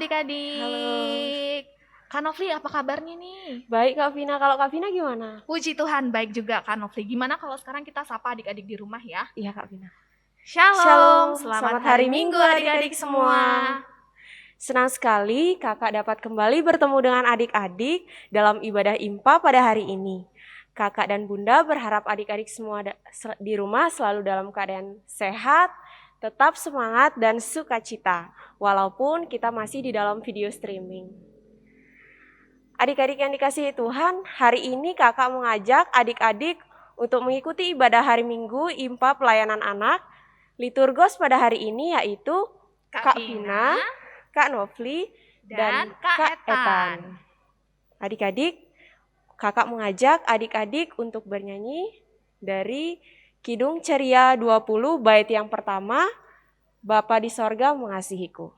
Halo. adik-adik. Kak Nofri, apa kabarnya nih? Baik Kak Vina, kalau Kak Vina gimana? Puji Tuhan, baik juga Kak Nofri. Gimana kalau sekarang kita sapa adik-adik di rumah ya? Iya Kak Vina. Shalom, Shalom, selamat selamat hari hari Minggu Minggu adik-adik adik-adik semua. semua. Senang sekali kakak dapat kembali bertemu dengan adik-adik dalam ibadah IMPA pada hari ini. Kakak dan bunda berharap adik-adik semua di rumah selalu dalam keadaan sehat, tetap semangat dan sukacita, walaupun kita masih di dalam video streaming. Adik-adik yang dikasihi Tuhan, hari ini kakak mengajak adik-adik untuk mengikuti ibadah hari Minggu IMPA Pelayanan Anak. Liturgos pada hari ini yaitu Kak Vina, Kak Nofli, dan Kak Etan. Adik-adik, kakak mengajak adik-adik untuk bernyanyi dari Kidung Ceria 20 bait yang pertama, Bapa di sorga mengasihiku.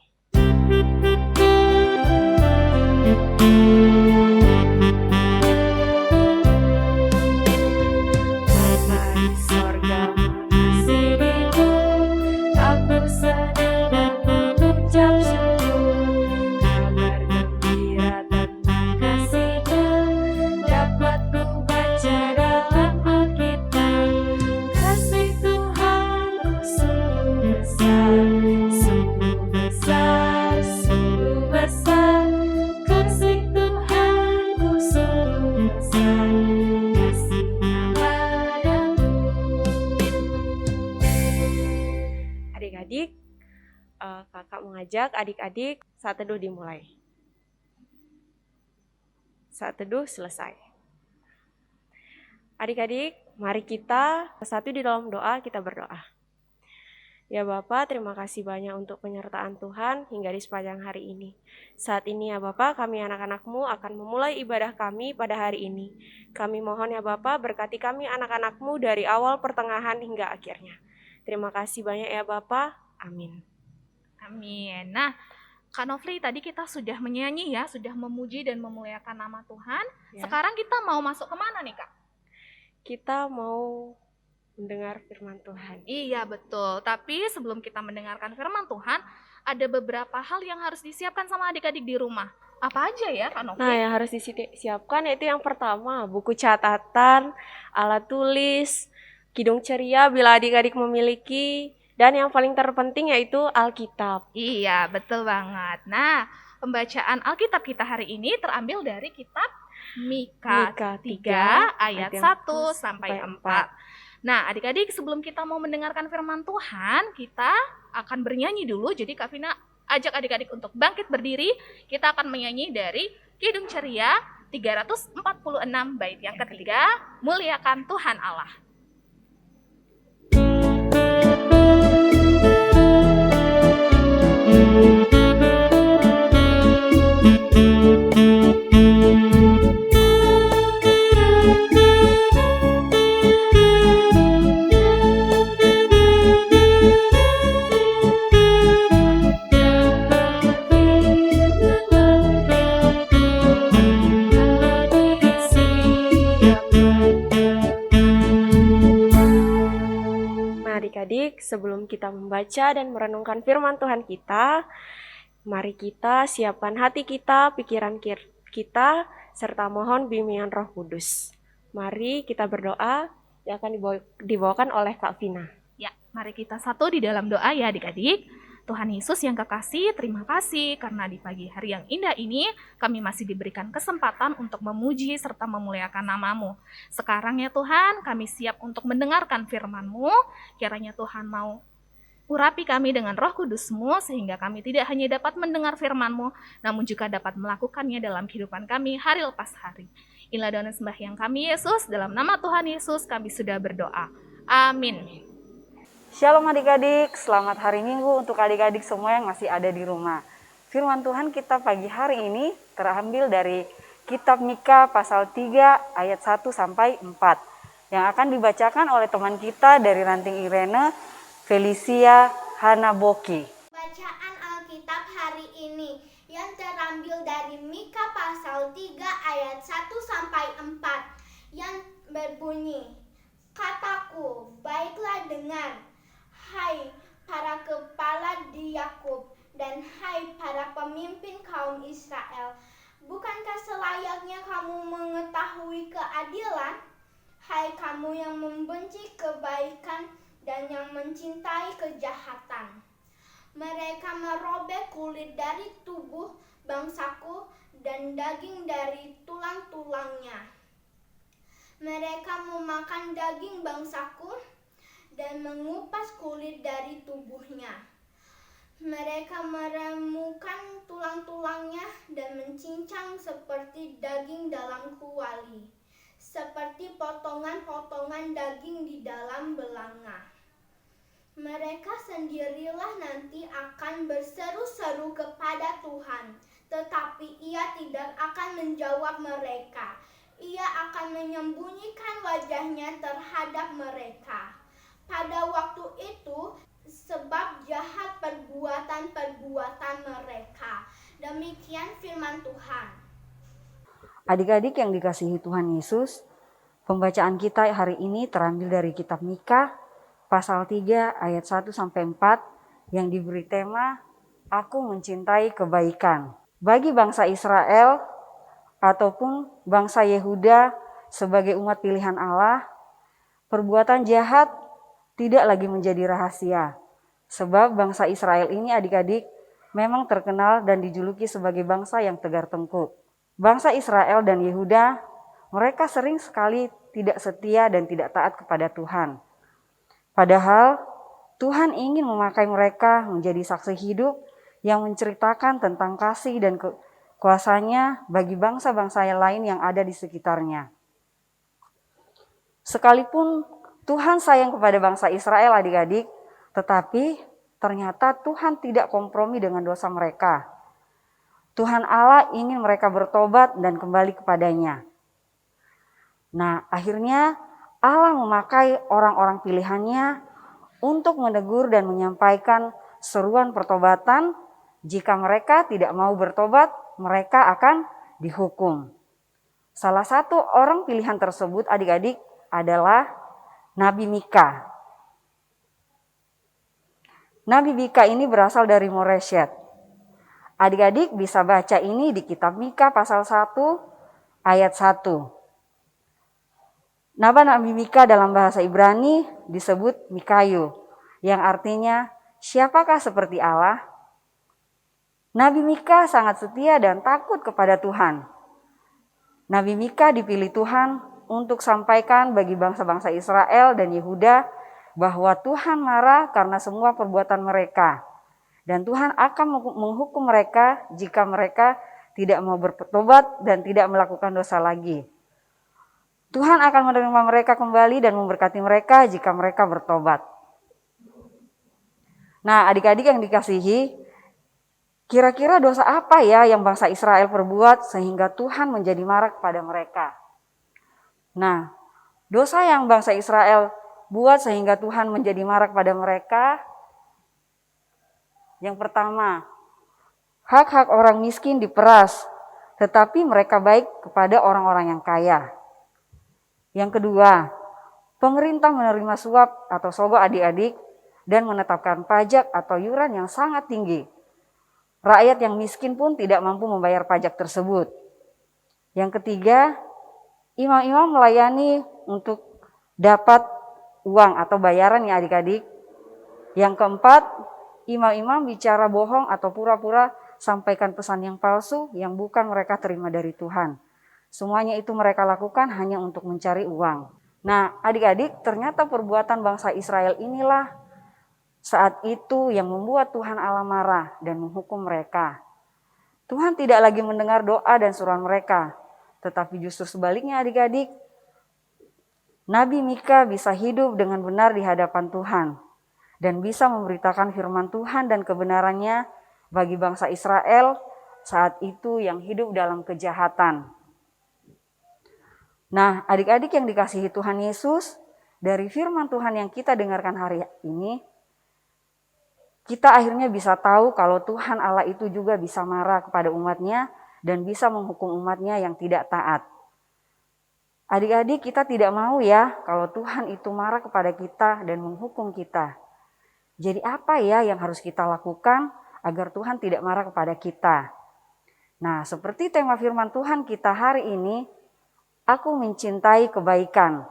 Adik-adik, kakak mengajak adik-adik saat teduh dimulai. Saat teduh selesai. Adik-adik, mari kita bersatu di dalam doa, kita berdoa. Ya Bapak, terima kasih banyak untuk penyertaan Tuhan hingga di sepanjang hari ini. Saat ini ya Bapak, kami anak-anak-Mu akan memulai ibadah kami pada hari ini. Kami mohon ya Bapak, berkati kami anak-anak-Mu dari awal, pertengahan, hingga akhirnya. Terima kasih banyak ya Bapak. Amin. Amin. Nah, Kak Nofri, tadi kita sudah menyanyi ya, sudah memuji dan memuliakan nama Tuhan. Ya. Sekarang kita mau masuk kemana nih Kak? Kita mau mendengar firman Tuhan. Iya betul, tapi sebelum kita mendengarkan firman Tuhan, ada beberapa hal yang harus disiapkan sama adik-adik di rumah. Apa aja ya Kak Nofri? Nah, yang harus disiapkan yaitu yang pertama, buku catatan, alat tulis, Kidung Ceria bila adik-adik memiliki, dan yang paling terpenting yaitu Alkitab. Iya, betul banget. Nah, pembacaan Alkitab kita hari ini terambil dari kitab Mika 3 ayat 1 sampai 4. Nah, adik-adik, sebelum kita mau mendengarkan firman Tuhan, kita akan bernyanyi dulu. Jadi Kak Vina ajak adik-adik untuk bangkit berdiri. Kita akan menyanyi dari Kidung Ceria 346 bait yang ketiga, Muliakan Tuhan Allah. Adik-adik, sebelum kita membaca dan merenungkan firman Tuhan kita, mari kita siapkan hati kita, pikiran kita, serta mohon bimbingan Roh Kudus. Mari kita berdoa yang akan dibawakan oleh Kak Vina. Ya, mari kita satu di dalam doa ya adik-adik. Tuhan Yesus yang kekasih, terima kasih karena di pagi hari yang indah ini kami masih diberikan kesempatan untuk memuji serta memuliakan nama-Mu. Sekarang ya Tuhan, kami siap untuk mendengarkan firman-Mu. Kiranya Tuhan mau urapi kami dengan Roh Kudus-Mu sehingga kami tidak hanya dapat mendengar firman-Mu, namun juga dapat melakukannya dalam kehidupan kami hari lepas hari. Inilah doa dan sembahyang kami Yesus, dalam nama Tuhan Yesus kami sudah berdoa. Amin. Shalom adik-adik, selamat hari Minggu untuk adik-adik semua yang masih ada di rumah. Firman Tuhan kita pagi hari ini terambil dari kitab Mika pasal 3 ayat 1 sampai 4 yang akan dibacakan oleh teman kita dari Ranting Irene, Felicia Hanaboki. Bacaan Alkitab hari ini yang terambil dari Mika pasal 3 ayat 1 sampai 4 yang berbunyi, Kataku, baiklah dengar, hai para kepala di Yakub Dan hai para pemimpin kaum Israel, bukankah selayaknya kamu mengetahui keadilan? Hai kamu yang membenci kebaikan dan yang mencintai kejahatan. Mereka merobek kulit dari tubuh bangsaku dan daging dari tulang-tulangnya. Mereka memakan daging bangsaku dan mengupas kulit dari tubuhnya. Mereka meremukan tulang-tulangnya dan mencincang seperti daging dalam kuali, seperti potongan-potongan daging di dalam belanga. Mereka sendirilah nanti akan berseru-seru kepada Tuhan, tetapi Ia tidak akan menjawab mereka. Ia akan menyembunyikan wajahnya terhadap mereka. Pada waktu itu, sebab jahat perbuatan-perbuatan mereka. Demikian firman Tuhan. Adik-adik yang dikasihi Tuhan Yesus, pembacaan kita hari ini terambil dari kitab Mika pasal 3 ayat 1 sampai 4 yang diberi tema Aku mencintai kebaikan. Bagi bangsa Israel ataupun bangsa Yehuda sebagai umat pilihan Allah, perbuatan jahat tidak lagi menjadi rahasia. Sebab bangsa Israel ini adik-adik memang terkenal dan dijuluki sebagai bangsa yang tegar tengkuk. Bangsa Israel dan Yehuda, mereka sering sekali tidak setia dan tidak taat kepada Tuhan. Padahal Tuhan ingin memakai mereka menjadi saksi hidup yang menceritakan tentang kasih dan kuasanya bagi bangsa-bangsa yang lain yang ada di sekitarnya. Sekalipun Tuhan sayang kepada bangsa Israel adik-adik, tetapi ternyata Tuhan tidak kompromi dengan dosa mereka. Tuhan Allah ingin mereka bertobat dan kembali kepadanya. Nah, akhirnya Allah memakai orang-orang pilihannya untuk menegur dan menyampaikan seruan pertobatan. Jika mereka tidak mau bertobat, mereka akan dihukum. Salah satu orang pilihan tersebut adik-adik adalah Nabi Mika. Nabi Mika ini berasal dari Moreshet. Adik-adik bisa baca ini di kitab Mika pasal 1 ayat 1. Nama Nabi Mika dalam bahasa Ibrani disebut Mikayu, yang artinya siapakah seperti Allah? Nabi Mika sangat setia dan takut kepada Tuhan. Nabi Mika dipilih Tuhan untuk sampaikan bagi bangsa-bangsa Israel dan Yehuda bahwa Tuhan marah karena semua perbuatan mereka. Dan Tuhan akan menghukum mereka jika mereka tidak mau bertobat dan tidak melakukan dosa lagi. Tuhan akan menerima mereka kembali dan memberkati mereka jika mereka bertobat. Nah, adik-adik yang dikasihi, kira-kira dosa apa ya yang bangsa Israel perbuat sehingga Tuhan menjadi marah kepada mereka? Nah, dosa yang bangsa Israel buat sehingga Tuhan menjadi marah kepada mereka, yang pertama, hak-hak orang miskin diperas, tetapi mereka baik kepada orang-orang yang kaya. Yang kedua, pemerintah menerima suap atau sogok adik-adik dan menetapkan pajak atau iuran yang sangat tinggi. Rakyat yang miskin pun tidak mampu membayar pajak tersebut. Yang ketiga, imam-imam melayani untuk dapat uang atau bayaran ya adik-adik. Yang keempat, imam-imam bicara bohong atau pura-pura sampaikan pesan yang palsu yang bukan mereka terima dari Tuhan. Semuanya itu mereka lakukan hanya untuk mencari uang. Nah, adik-adik, ternyata perbuatan bangsa Israel inilah saat itu yang membuat Tuhan Allah marah dan menghukum mereka. Tuhan tidak lagi mendengar doa dan suruhan mereka, tetapi justru sebaliknya adik-adik, Nabi Mika bisa hidup dengan benar di hadapan Tuhan dan bisa memberitakan firman Tuhan dan kebenarannya bagi bangsa Israel saat itu yang hidup dalam kejahatan. Nah, adik-adik yang dikasihi Tuhan Yesus, dari firman Tuhan yang kita dengarkan hari ini, kita akhirnya bisa tahu kalau Tuhan Allah itu juga bisa marah kepada umatnya dan bisa menghukum umatnya yang tidak taat. Adik-adik, kita tidak mau ya kalau Tuhan itu marah kepada kita dan menghukum kita. Jadi apa ya yang harus kita lakukan agar Tuhan tidak marah kepada kita. Nah, seperti tema firman Tuhan kita hari ini, aku mencintai kebaikan.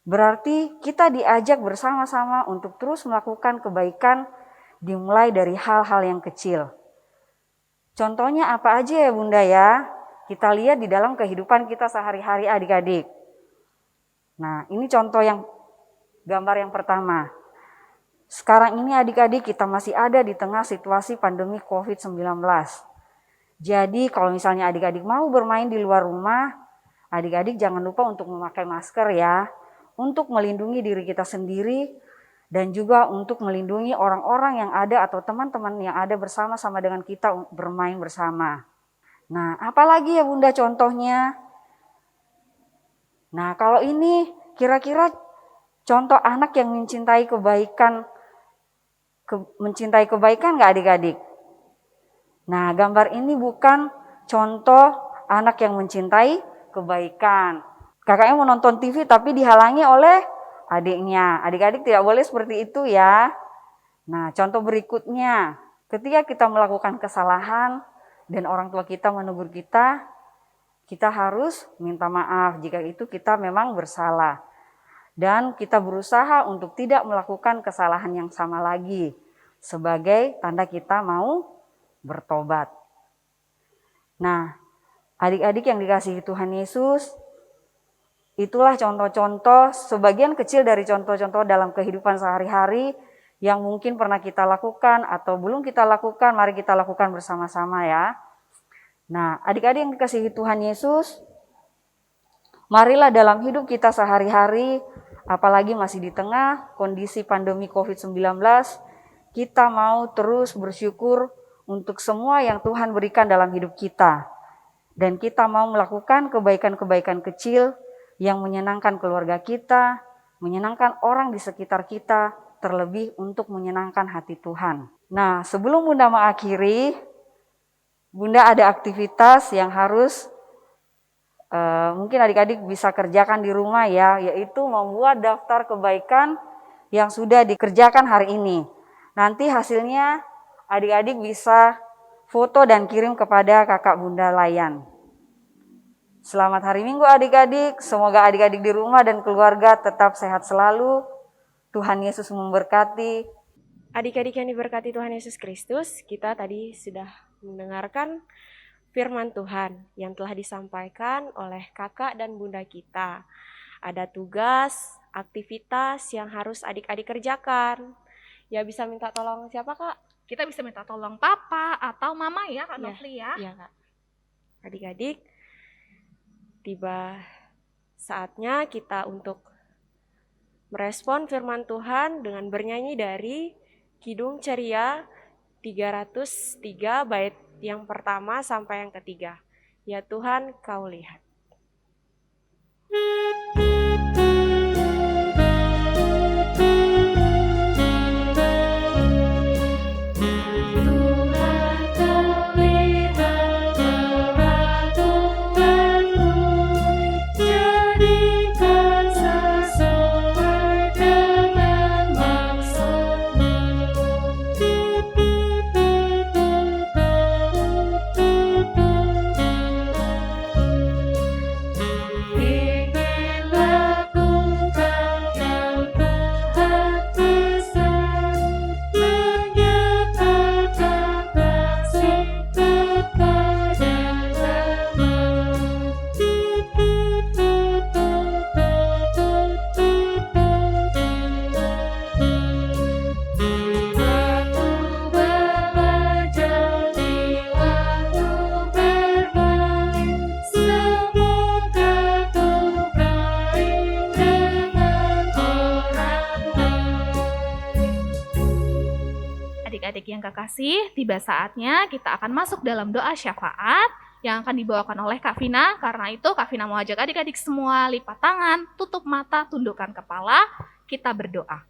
Berarti kita diajak bersama-sama untuk terus melakukan kebaikan dimulai dari hal-hal yang kecil. Contohnya apa aja ya Bunda ya? Kita lihat di dalam kehidupan kita sehari-hari adik-adik. Nah, ini contoh gambar yang pertama. Sekarang ini adik-adik kita masih ada di tengah situasi pandemi COVID-19. Jadi kalau misalnya adik-adik mau bermain di luar rumah, adik-adik jangan lupa untuk memakai masker ya. Untuk melindungi diri kita sendiri dan juga untuk melindungi orang-orang yang ada atau teman-teman yang ada bersama-sama dengan kita bermain bersama. Nah, apalagi ya Bunda contohnya? Nah, kalau ini kira-kira contoh anak yang mencintai kebaikan nggak adik-adik? Nah, gambar ini bukan contoh anak yang mencintai kebaikan. Kakaknya mau nonton TV tapi dihalangi oleh adiknya. Adik-adik tidak boleh seperti itu ya. Nah, contoh berikutnya, ketika kita melakukan kesalahan dan orang tua kita menegur kita, kita harus minta maaf jika itu kita memang bersalah. Dan kita berusaha untuk tidak melakukan kesalahan yang sama lagi sebagai tanda kita mau bertobat. Nah, adik-adik yang dikasihi Tuhan Yesus, itulah contoh-contoh, sebagian kecil dari contoh-contoh dalam kehidupan sehari-hari yang mungkin pernah kita lakukan atau belum kita lakukan, mari kita lakukan bersama-sama ya. Nah, adik-adik yang dikasihi Tuhan Yesus, marilah dalam hidup kita sehari-hari, apalagi masih di tengah kondisi pandemi COVID-19, kita mau terus bersyukur untuk semua yang Tuhan berikan dalam hidup kita. Dan kita mau melakukan kebaikan-kebaikan kecil yang menyenangkan keluarga kita, menyenangkan orang di sekitar kita, terlebih untuk menyenangkan hati Tuhan. Nah, sebelum Bunda mengakhiri, Bunda ada aktivitas yang harus mungkin adik-adik bisa kerjakan di rumah ya, yaitu membuat daftar kebaikan yang sudah dikerjakan hari ini. Nanti hasilnya adik-adik bisa foto dan kirim kepada kakak Bunda Layan. Selamat hari Minggu adik-adik, semoga adik-adik di rumah dan keluarga tetap sehat selalu. Tuhan Yesus memberkati. Adik-adik yang diberkati Tuhan Yesus Kristus, kita tadi sudah mendengarkan firman Tuhan yang telah disampaikan oleh kakak dan bunda kita. Ada tugas, aktivitas yang harus adik-adik kerjakan. Ya, bisa minta tolong siapa kak? Kita bisa minta tolong papa atau mama ya Kak Nofli ya. Iya kak. Adik-adik, tiba saatnya kita untuk merespon firman Tuhan dengan bernyanyi dari Kidung Ceria 303 bait yang pertama sampai yang ketiga. Ya Tuhan, Kau lihat. Adik-adik yang kekasih, tiba saatnya kita akan masuk dalam doa syafaat yang akan dibawakan oleh Kak Vina. Karena itu Kak Vina mau ajak adik-adik semua lipat tangan, tutup mata, tundukkan kepala, kita berdoa.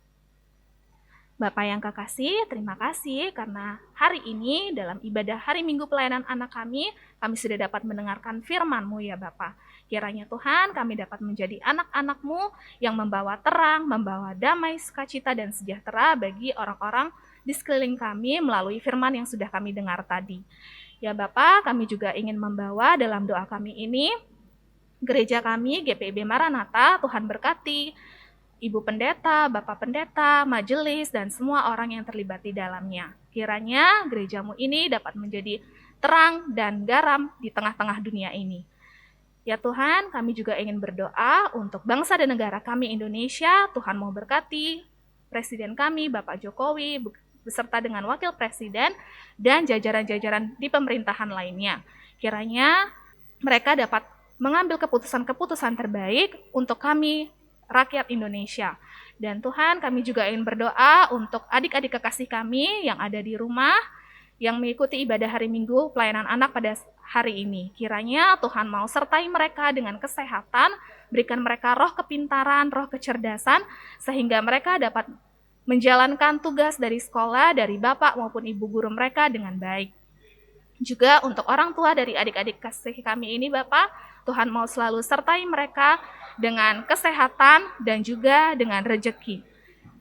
Bapak yang kekasih, terima kasih karena hari ini dalam ibadah hari Minggu pelayanan anak kami sudah dapat mendengarkan firman-Mu ya Bapak. Kiranya Tuhan kami dapat menjadi anak-anak-Mu yang membawa terang, membawa damai, sukacita dan sejahtera bagi orang-orang di sekeliling kami melalui firman yang sudah kami dengar tadi. Ya Bapak, kami juga ingin membawa dalam doa kami ini gereja kami, GPIB Maranatha. Tuhan berkati Ibu Pendeta, Bapak Pendeta, majelis, dan semua orang yang terlibat di dalamnya. Kiranya gerejamu ini dapat menjadi terang dan garam di tengah-tengah dunia ini. Ya Tuhan, kami juga ingin berdoa untuk bangsa dan negara kami Indonesia. Tuhan mau berkati Presiden kami, Bapak Jokowi, beserta dengan Wakil Presiden dan jajaran-jajaran di pemerintahan lainnya. Kiranya mereka dapat mengambil keputusan-keputusan terbaik untuk kami, rakyat Indonesia. Dan Tuhan, kami juga ingin berdoa untuk adik-adik kekasih kami yang ada di rumah, yang mengikuti ibadah hari Minggu pelayanan anak pada hari ini. Kiranya Tuhan mau sertai mereka dengan kesehatan, berikan mereka roh kepintaran, roh kecerdasan, sehingga mereka dapat menjalankan tugas dari sekolah, dari bapak maupun ibu guru mereka dengan baik. Juga untuk orang tua dari adik-adik kasih kami ini Bapak, Tuhan mau selalu sertai mereka dengan kesehatan dan juga dengan rejeki.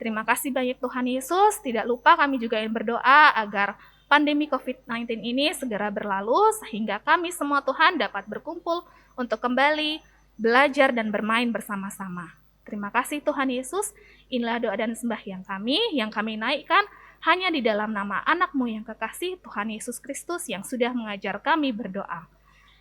Terima kasih banyak Tuhan Yesus. Tidak lupa kami juga ingin berdoa agar pandemi COVID-19 ini segera berlalu sehingga kami semua Tuhan dapat berkumpul untuk kembali belajar dan bermain bersama-sama. Terima kasih Tuhan Yesus. Inilah doa dan sembahyang kami yang kami naikkan hanya di dalam nama anak-Mu yang kekasih, Tuhan Yesus Kristus yang sudah mengajar kami berdoa.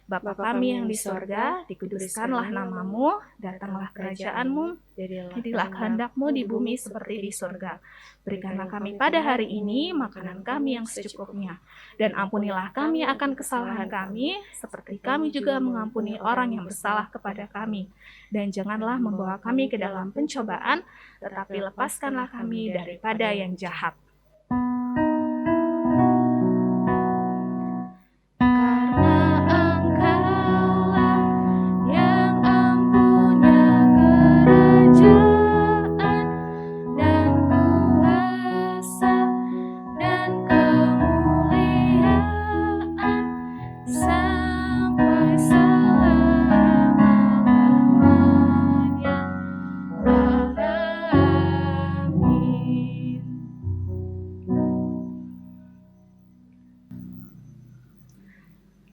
Bapa kami yang di sorga, dikuduskanlah nama-Mu, datanglah kerajaan-Mu, jadilah kehendak-Mu di bumi seperti di sorga. Berikanlah kami pada hari ini makanan kami yang secukupnya, dan ampunilah kami akan kesalahan kami, seperti kami juga mengampuni orang yang bersalah kepada kami. Dan janganlah membawa kami ke dalam pencobaan, tetapi lepaskanlah kami daripada yang jahat.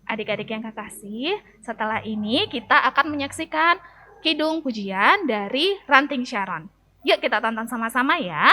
Adik-adik yang kekasih, setelah ini kita akan menyaksikan kidung pujian dari Ranting Sharon. Yuk kita tonton sama-sama ya.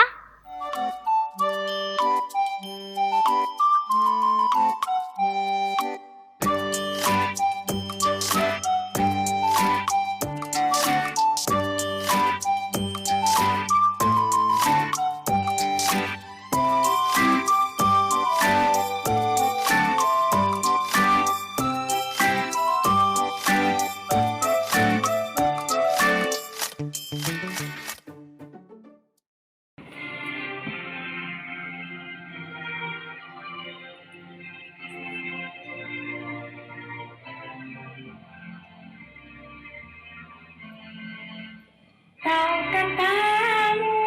Tahukah kamu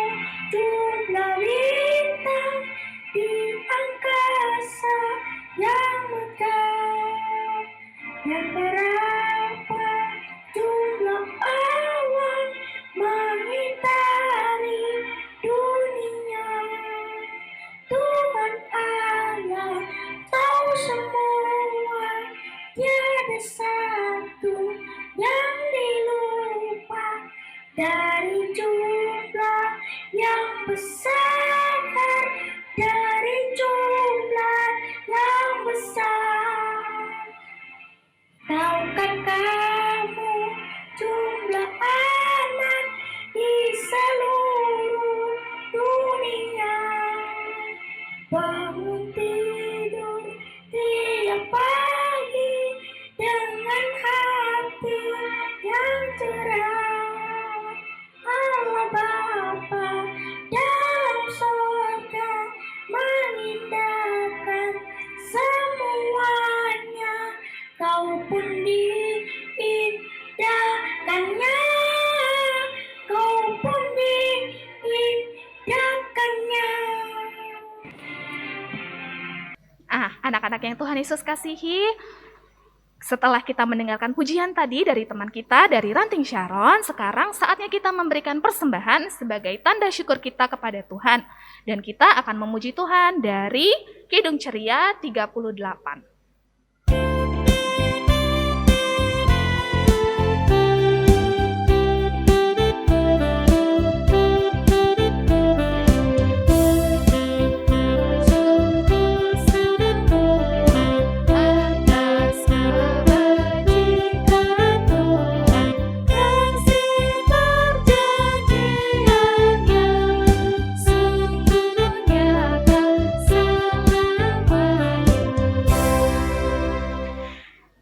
jumlah bintang di angkasa yang megah? Dan berapa jumlah awan mengitari dunia? Tuhan Allah tahu semua, tiada satu yang dilupa. Dari jumlah yang besar, dari jumlah yang besar. Tahukah kamu jumlah anak di seluruh dunia? Bangun tidur tiap pagi dengan hati yang cerah. Allah Bapa dalam surga mengindahkan semuanya, kau pun diindahkannya, kau pun diindahkannya. Anak-anak yang Tuhan Yesus kasihi, Setelah kita mendengarkan pujian tadi dari teman kita dari Ranting Sharon, sekarang saatnya kita memberikan persembahan sebagai tanda syukur kita kepada Tuhan. Dan kita akan memuji Tuhan dari Kidung Ceria 38.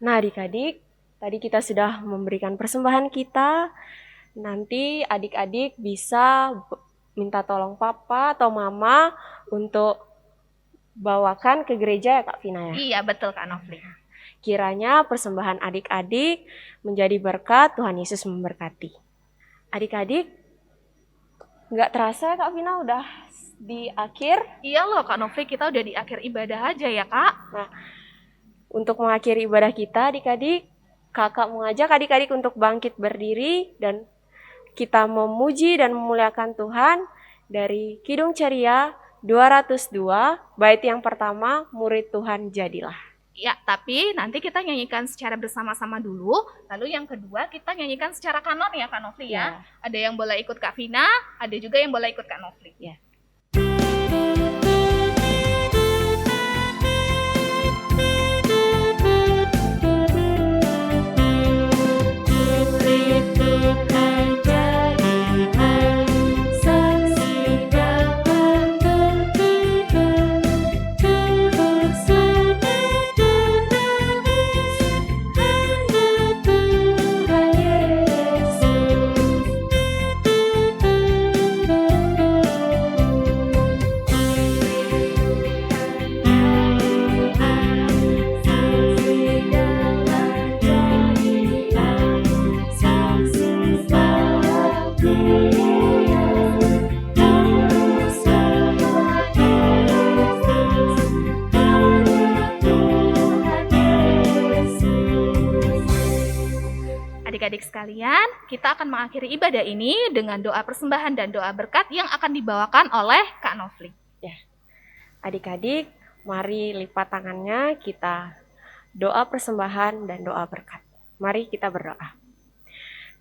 Nah, adik-adik, tadi kita sudah memberikan persembahan kita. Nanti adik-adik bisa minta tolong papa atau mama untuk bawakan ke gereja ya Kak Vina ya. Iya, betul Kak Novli. Kiranya persembahan adik-adik menjadi berkat, Tuhan Yesus memberkati. Adik-adik, nggak terasa Kak Vina udah di akhir. Iya loh Kak Novli, kita udah di akhir ibadah aja ya Kak. Nah, untuk mengakhiri ibadah kita adik-adik, kakak mengajak adik-adik untuk bangkit berdiri dan kita memuji dan memuliakan Tuhan dari Kidung Ceria 202, bait yang pertama, murid Tuhan jadilah. Ya, tapi nanti kita nyanyikan secara bersama-sama dulu, lalu yang kedua kita nyanyikan secara kanon ya Kak Novli ya. Ada yang boleh ikut Kak Vina, ada juga yang boleh ikut Kak Novli. Ya. Adik-adik sekalian, kita akan mengakhiri ibadah ini dengan doa persembahan dan doa berkat yang akan dibawakan oleh Kak Novli. Ya. Adik-adik, mari lipat tangannya, kita doa persembahan dan doa berkat. Mari kita berdoa.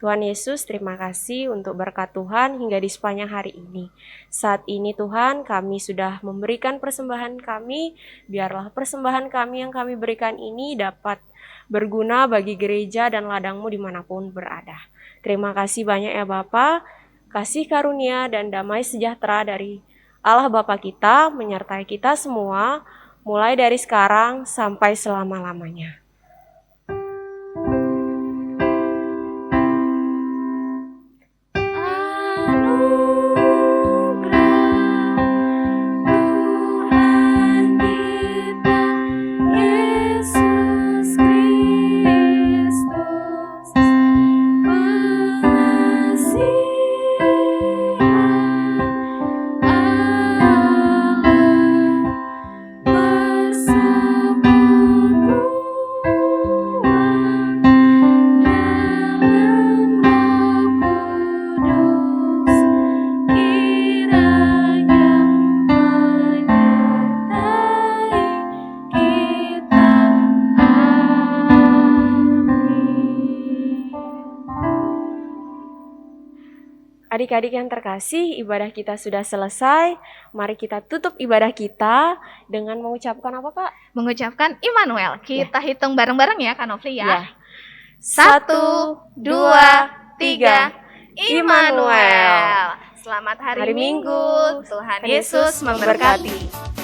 Tuhan Yesus, terima kasih untuk berkat Tuhan hingga di sepanjang hari ini. Saat ini Tuhan, kami sudah memberikan persembahan kami, biarlah persembahan kami yang kami berikan ini dapat berguna bagi gereja dan ladang-Mu dimanapun berada. Terima kasih banyak ya Bapa, kasih karunia dan damai sejahtera dari Allah Bapa kita menyertai kita semua, mulai dari sekarang sampai selama-lamanya. Adik-adik yang terkasih, ibadah kita sudah selesai. Mari kita tutup ibadah kita dengan mengucapkan apa Kak? Mengucapkan Immanuel. Kita hitung bareng-bareng ya Kak Novli ya. 1, 2, 3. Immanuel. Selamat hari Hari Minggu. Minggu. Tuhan Tuhan Yesus Yesus memberkati.